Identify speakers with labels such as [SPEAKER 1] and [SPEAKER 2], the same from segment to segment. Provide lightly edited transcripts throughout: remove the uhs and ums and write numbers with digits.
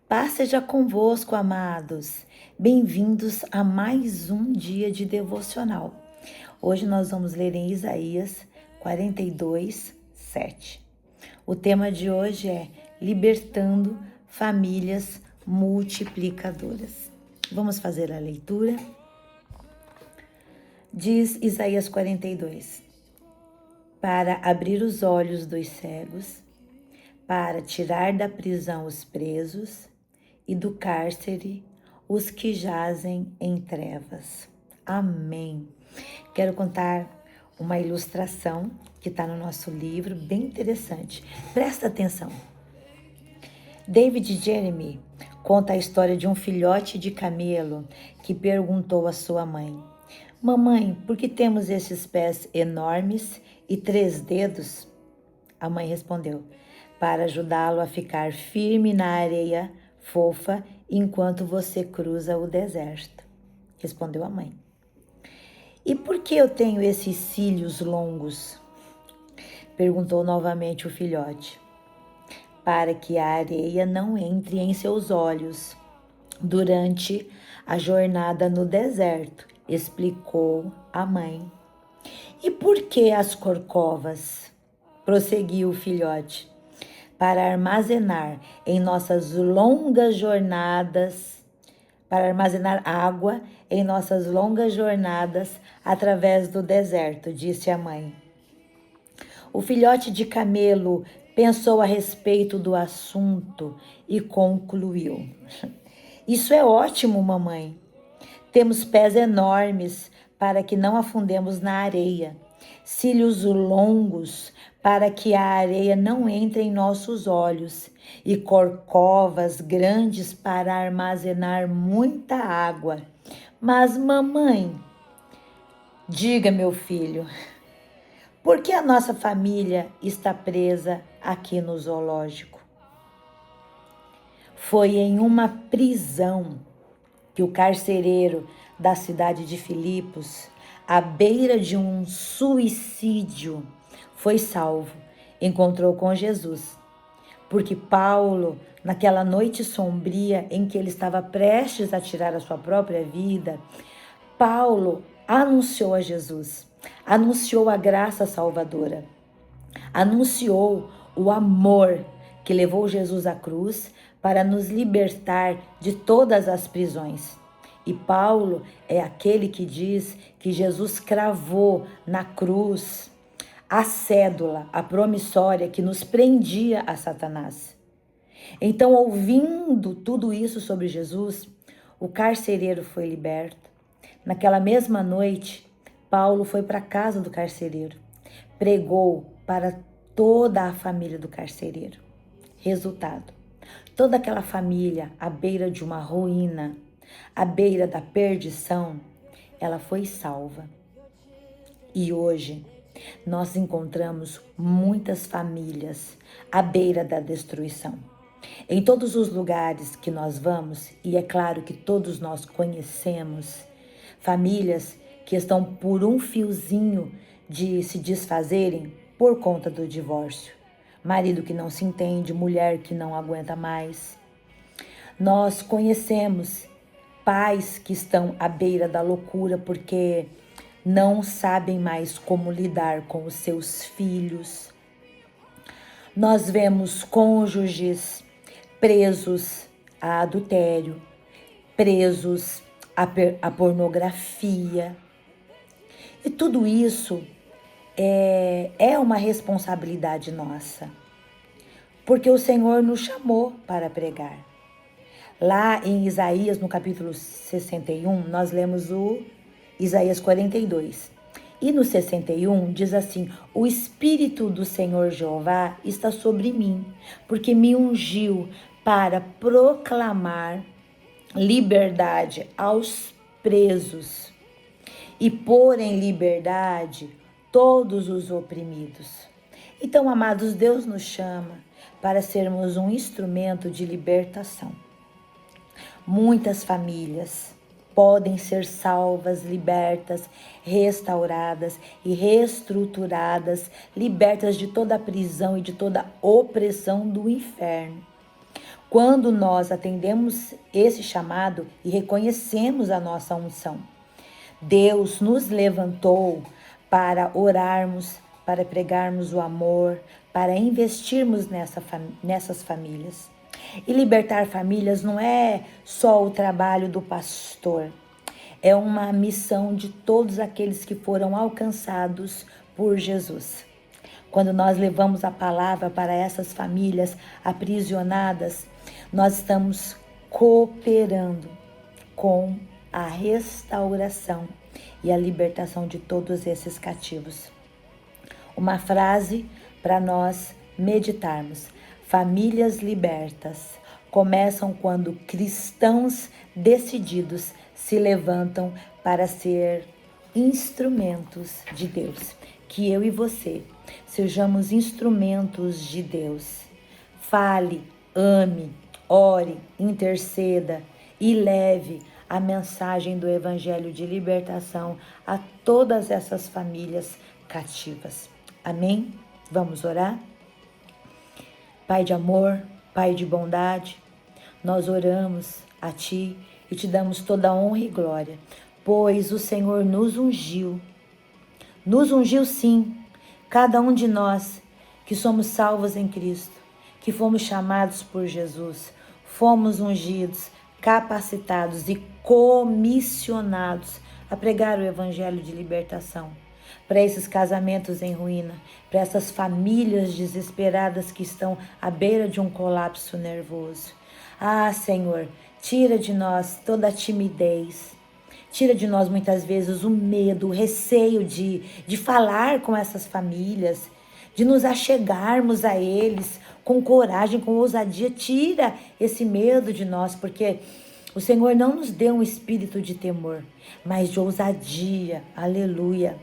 [SPEAKER 1] Paz seja convosco, amados. Bem-vindos a mais um dia de devocional. Hoje nós vamos ler em Isaías 42, 7. O tema de hoje é Libertando Famílias Multiplicadoras. Vamos fazer a leitura? Diz Isaías 42: para abrir os olhos dos cegos, para tirar da prisão os presos e do cárcere os que jazem em trevas. Amém. Quero contar uma ilustração que está no nosso livro, bem interessante. Presta atenção. David Jeremy conta a história de um filhote de camelo que perguntou à sua mãe: mamãe, por que temos esses pés enormes e 3 dedos? A mãe respondeu: para ajudá-lo a ficar firme na areia fofa enquanto você cruza o deserto. Respondeu a mãe. E por que eu tenho esses cílios longos? Perguntou novamente o filhote. Para que a areia não entre em seus olhos durante a jornada no deserto, explicou a mãe. E por que as corcovas? Prosseguiu o filhote. Para armazenar em nossas longas jornadas, para armazenar água em nossas longas jornadas através do deserto, disse a mãe. O filhote de camelo pensou a respeito do assunto e concluiu: isso é ótimo, mamãe. Temos pés enormes para que não afundemos na areia, cílios longos para que a areia não entre em nossos olhos e corcovas grandes para armazenar muita água. Mas, mamãe, diga, meu filho, por que a nossa família está presa aqui no zoológico? Foi em uma prisão que o carcereiro da cidade de Filipos, à beira de um suicídio, foi salvo, encontrou com Jesus. Porque Paulo, naquela noite sombria em que ele estava prestes a tirar a sua própria vida, Paulo anunciou a Jesus, anunciou a graça salvadora, anunciou o amor que levou Jesus à cruz para nos libertar de todas as prisões. E Paulo é aquele que diz que Jesus cravou na cruz a cédula, a promissória que nos prendia a Satanás. Então, ouvindo tudo isso sobre Jesus, o carcereiro foi liberto. Naquela mesma noite, Paulo foi para a casa do carcereiro, pregou para toda a família do carcereiro. Resultado: toda aquela família à beira de uma ruína, à beira da perdição, ela foi salva. E hoje nós encontramos muitas famílias à beira da destruição. Em todos os lugares que nós vamos, e é claro que todos nós conhecemos, famílias que estão por um fiozinho de se desfazerem por conta do divórcio. Marido que não se entende, mulher que não aguenta mais. Nós conhecemos pais que estão à beira da loucura porque não sabem mais como lidar com os seus filhos. Nós vemos cônjuges presos a adultério, presos a pornografia. E tudo isso é uma responsabilidade nossa, porque o Senhor nos chamou para pregar. Lá em Isaías, no capítulo 61, nós lemos o Isaías 42. E no 61 diz assim: o Espírito do Senhor Jeová está sobre mim, porque me ungiu para proclamar liberdade aos presos e pôr em liberdade todos os oprimidos. Então, amados, Deus nos chama para sermos um instrumento de libertação. Muitas famílias podem ser salvas, libertas, restauradas e reestruturadas, libertas de toda a prisão e de toda a opressão do inferno. quando nós atendemos esse chamado e reconhecemos a nossa unção. Deus nos levantou para orarmos, para pregarmos o amor, para investirmos nessas famílias. E libertar famílias não é só o trabalho do pastor, é uma missão de todos aqueles que foram alcançados por Jesus. Quando nós levamos a palavra para essas famílias aprisionadas, nós estamos cooperando com a restauração e a libertação de todos esses cativos. Uma frase para nós meditarmos: famílias libertas começam quando cristãos decididos se levantam para ser instrumentos de Deus. Que eu e você sejamos instrumentos de Deus. Fale, ame, ore, interceda e leve a mensagem do Evangelho de libertação a todas essas famílias cativas. Amém? Vamos orar? Pai de amor, Pai de bondade, nós oramos a Ti e Te damos toda a honra e glória, pois o Senhor nos ungiu. Nos ungiu sim, cada um de nós que somos salvos em Cristo, que fomos chamados por Jesus, fomos ungidos, capacitados e comissionados a pregar o Evangelho de libertação para esses casamentos em ruína, para essas famílias desesperadas que estão à beira de um colapso nervoso. Ah, Senhor, tira de nós toda a timidez, tira de nós muitas vezes o medo, o receio de falar com essas famílias, de nos achegarmos a eles com coragem, com ousadia. Tira esse medo de nós, porque o Senhor não nos deu um espírito de temor, mas de ousadia. Aleluia.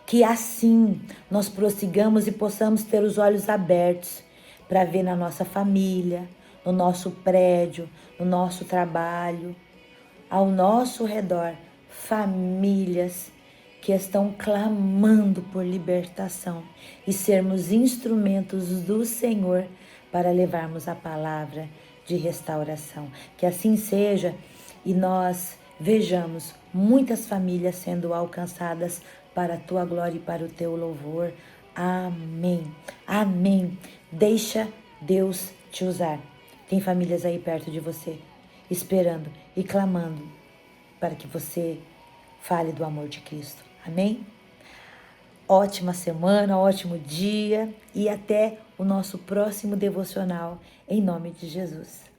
[SPEAKER 1] Que assim nós prossigamos e possamos ter os olhos abertos para ver na nossa família, no nosso prédio, no nosso trabalho, ao nosso redor, famílias que estão clamando por libertação e sermos instrumentos do Senhor para levarmos a palavra de restauração. Que assim seja e nós vejamos muitas famílias sendo alcançadas para a Tua glória e para o Teu louvor. Amém. Amém. Deixa Deus te usar. Tem famílias aí perto de você, esperando e clamando para que você fale do amor de Cristo. Amém? Ótima semana, ótimo dia e até o nosso próximo devocional, em nome de Jesus.